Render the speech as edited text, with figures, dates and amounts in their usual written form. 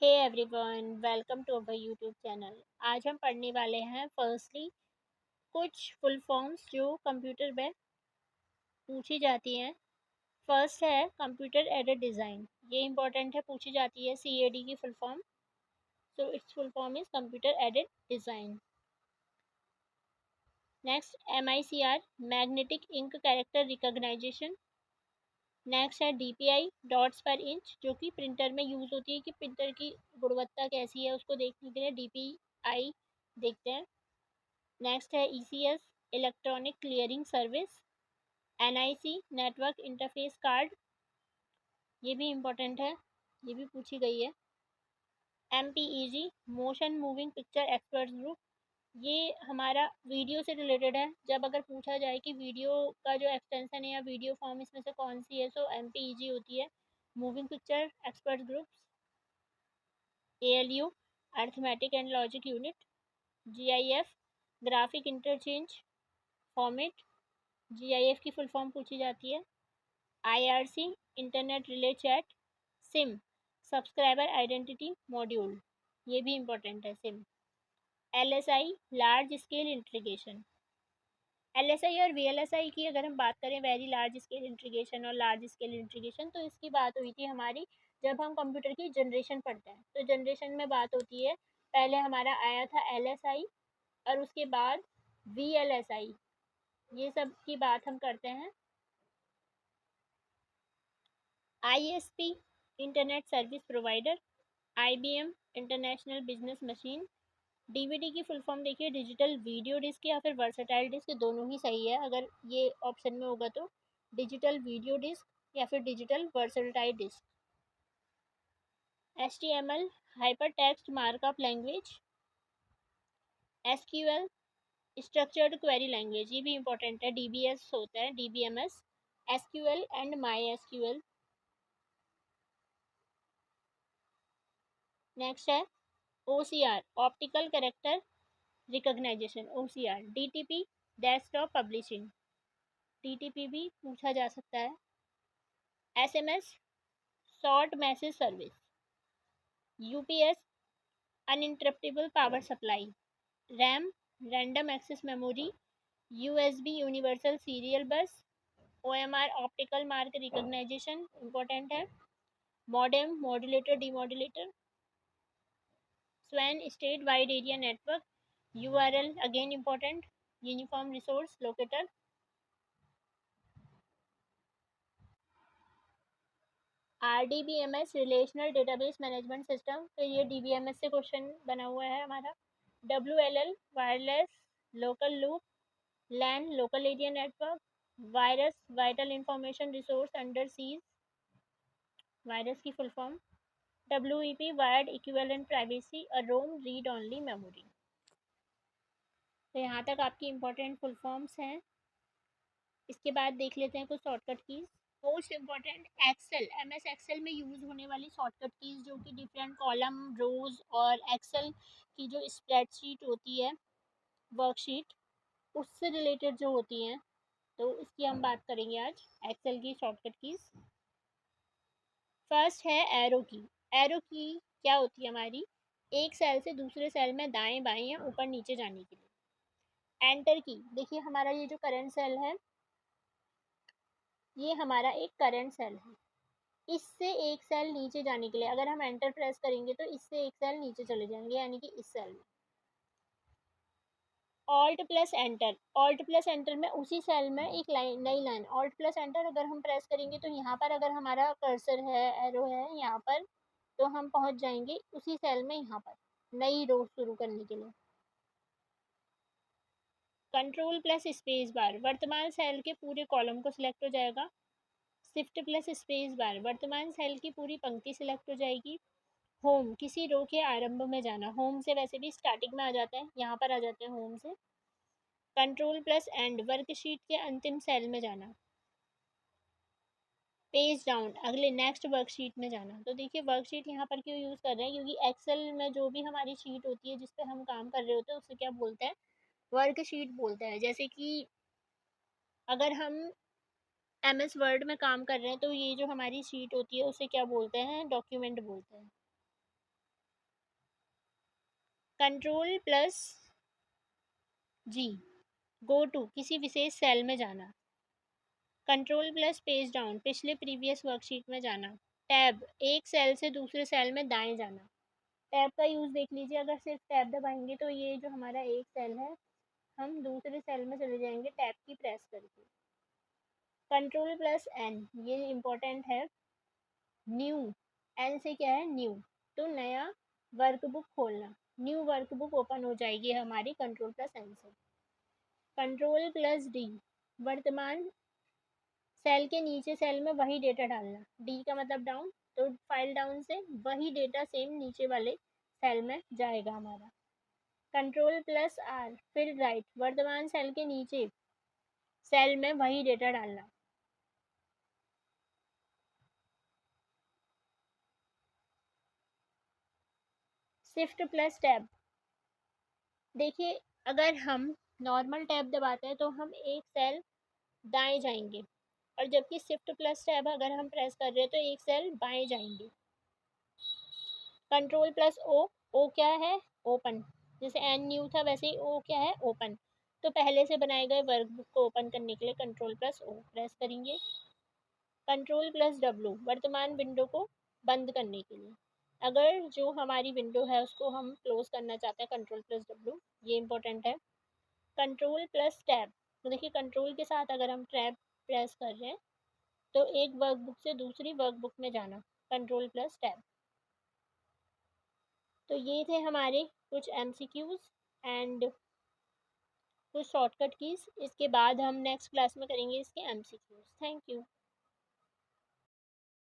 Hey everyone, welcome to our YouTube channel. आज हम पढ़ने वाले हैं फर्स्टली कुछ फुल फॉर्म्स जो कंप्यूटर में पूछी जाती हैं। फर्स्ट है कंप्यूटर एडेड डिज़ाइन। ये इंपॉर्टेंट है, पूछी जाती है CAD की full form. So it's full form is computer aided design. Next MICR, magnetic ink character recognition. Next है DPI, डॉट्स पर इंच, जो कि प्रिंटर में यूज़ होती है कि प्रिंटर की गुणवत्ता कैसी है उसको देखने के लिए DPI देखते हैं। नेक्स्ट है ECS, electronic clearing service. NIC, network interface card, ये भी इम्पोर्टेंट है, ये भी पूछी गई है। MPEG, motion moving picture expert group, ये हमारा वीडियो से रिलेटेड है। जब अगर पूछा जाए कि वीडियो का जो एक्सटेंशन है या वीडियो फॉर्म इसमें से कौन सी है, सो MPEG होती है, moving picture expert groups. ALU, arithmetic and logic unit. GIF, graphic interchange format, GIF की फुल फॉर्म पूछी जाती है। IRC, internet relay chat. SIM, subscriber identity module, ये भी इम्पोर्टेंट है SIM. LSI, large scale integration. LSI और VLSI की अगर हम बात करें, वेरी लार्ज स्केल इंटीग्रेशन और लार्ज स्केल इंटीग्रेशन, तो इसकी बात हुई थी हमारी जब हम कंप्यूटर की जनरेशन पढ़ते हैं। तो जनरेशन में बात होती है, पहले हमारा आया था LSI और उसके बाद VLSI, ये सब की बात हम करते हैं। ISP, internet service provider. IBM, international business machine. DVD की फुल फॉर्म देखिए, डिजिटल वीडियो डिस्क या फिर वर्सटाइल डिस्क, दोनों ही सही है अगर ये ऑप्शन में होगा तो। डिजिटल वीडियो डिस्क या फिर digital versatile disc. HTML, hyper text markup language. SQL, structured query language, ये भी इंपॉर्टेंट है, DBS होता है, DBMS। SQL and MySQL। Next है OCR, optical character recognition, OCR। DTP, desktop publishing, DTP भी पूछा जा सकता है। SMS, short message service. UPS, uninterruptible power supply. RAM, random access memory. USB, universal serial bus. OMR, optical mark recognition, important है। Modem, modulator demodulator. SWAN, state wide area network. URL, again important, uniform resource locator. RDBMS, relational database management system, तो ये DBMS से question बना हुआ है हमारा। WLL, wireless local loop. LAN, local area network. Virus, vital information resource under siege, virus की full form. WEP, wired equivalent privacy, a ROM read only memory. तो यहाँ तक आपकी इंपॉर्टेंट फुल फॉर्म्स हैं। इसके बाद देख लेते हैं कुछ shortcut keys. Most important, excel, MS excel में यूज़ होने वाली शॉर्टकट कीज, जो कि डिफरेंट कॉलम रोज और एक्सेल की जो स्प्रेडशीट होती है, वर्कशीट, उससे रिलेटेड जो होती हैं, तो इसकी हम बात करेंगे आज, एक्सेल की शॉर्टकट कीज। फर्स्ट है एरो की। एरो की क्या होती है हमारी, एक सेल से दूसरे सेल में दाएं बाएं या ऊपर नीचे जाने के लिए। एंटर की, देखिए हमारा ये जो करंट सेल है, ये हमारा एक करंट सेल है, इससे एक सेल नीचे जाने के लिए अगर हम एंटर प्रेस करेंगे तो इससे एक सेल नीचे चले जाएंगे, यानी कि इस सेल में। Alt plus enter, alt plus enter में उसी सेल में एक लाइन, नई लाइन, ऑल्ट प्लस एंटर अगर हम प्रेस करेंगे तो यहाँ पर अगर हमारा कर्सर है, एरो है यहाँ पर, तो हम पहुँच जाएंगे उसी सेल में, यहाँ पर नई रो शुरू करने के लिए। कंट्रोल प्लस स्पेस बार, वर्तमान सेल के पूरे कॉलम को सिलेक्ट हो जाएगा। शिफ्ट प्लस स्पेस बार, वर्तमान सेल की पूरी पंक्ति सिलेक्ट हो जाएगी। होम, किसी रो के आरंभ में जाना, होम से वैसे भी स्टार्टिंग में आ जाते हैं, यहाँ पर आ जाते हैं होम से। कंट्रोल प्लस एंड, वर्कशीट के अंतिम सेल में जाना। पेज डाउन, अगले नेक्स्ट वर्कशीट में जाना। तो देखिए वर्कशीट यहाँ पर क्यों यूज़ कर रहे हैं, क्योंकि एक्सेल में जो भी हमारी शीट होती है जिस पे हम काम कर रहे होते हैं उसे क्या बोलते हैं, वर्कशीट बोलते हैं। जैसे कि अगर हम MS वर्ड में काम कर रहे हैं तो ये जो हमारी शीट होती है उसे क्या बोलते हैं, डॉक्यूमेंट बोलते हैं। Control plus G, go to किसी विशेष सेल में जाना। कंट्रोल प्लस पेज डाउन पिछले प्रीवियस वर्कशीट में जाना। टैब एक सेल से दूसरे सेल में दाएं जाना। टैब का यूज़ देख लीजिए, अगर सिर्फ टैब दबाएंगे तो ये जो हमारा एक सेल है, हम दूसरे सेल में चले जाएंगे टैब की प्रेस करके। कंट्रोल प्लस एन, ये इम्पोर्टेंट है। न्यू, एन से क्या है न्यू, तो नया वर्कबुक खोलना। न्यू वर्कबुक ओपन हो जाएगी हमारी कंट्रोल प्लस एन से। कंट्रोल प्लस डी, वर्तमान सेल के नीचे सेल में वही डेटा डालना। डी का मतलब डाउन, तो फाइल डाउन से वही डेटा सेम नीचे वाले सेल में जाएगा हमारा। कंट्रोल प्लस आर फिर राइट, वर्तमान सेल के नीचे सेल में वही डेटा डालना। शिफ्ट प्लस टैब, देखिए अगर हम नॉर्मल टैब दबाते हैं तो हम एक सेल दाएं जाएंगे, और जबकि शिफ्ट प्लस टैब अगर हम प्रेस कर रहे हैं तो एक सेल बाएं जाएंगे। कंट्रोल प्लस ओ, ओ क्या है ओपन, जैसे एन न्यू था वैसे ही ओ क्या है ओपन, तो पहले से बनाए गए वर्कबुक को ओपन करने के लिए कंट्रोल प्लस ओ प्रेस करेंगे। कंट्रोल प्लस डब्ल्यू, वर्तमान विंडो को बंद करने के लिए। अगर जो हमारी विंडो है उसको हम क्लोज करना चाहते हैं, कंट्रोल प्लस डब्ल्यू, ये इंपॉर्टेंट है। कंट्रोल प्लस टैब, तो देखिए कंट्रोल के साथ अगर हम टैब प्रेस कर रहे हैं तो एक वर्कबुक से दूसरी वर्कबुक में जाना, कंट्रोल प्लस टैब। तो ये थे हमारे कुछ एमसीक्यूज एंड कुछ शॉर्टकट कीज। इसके बाद हम नेक्स्ट क्लास में करेंगे इसके एमसीक्यूज। Thank you.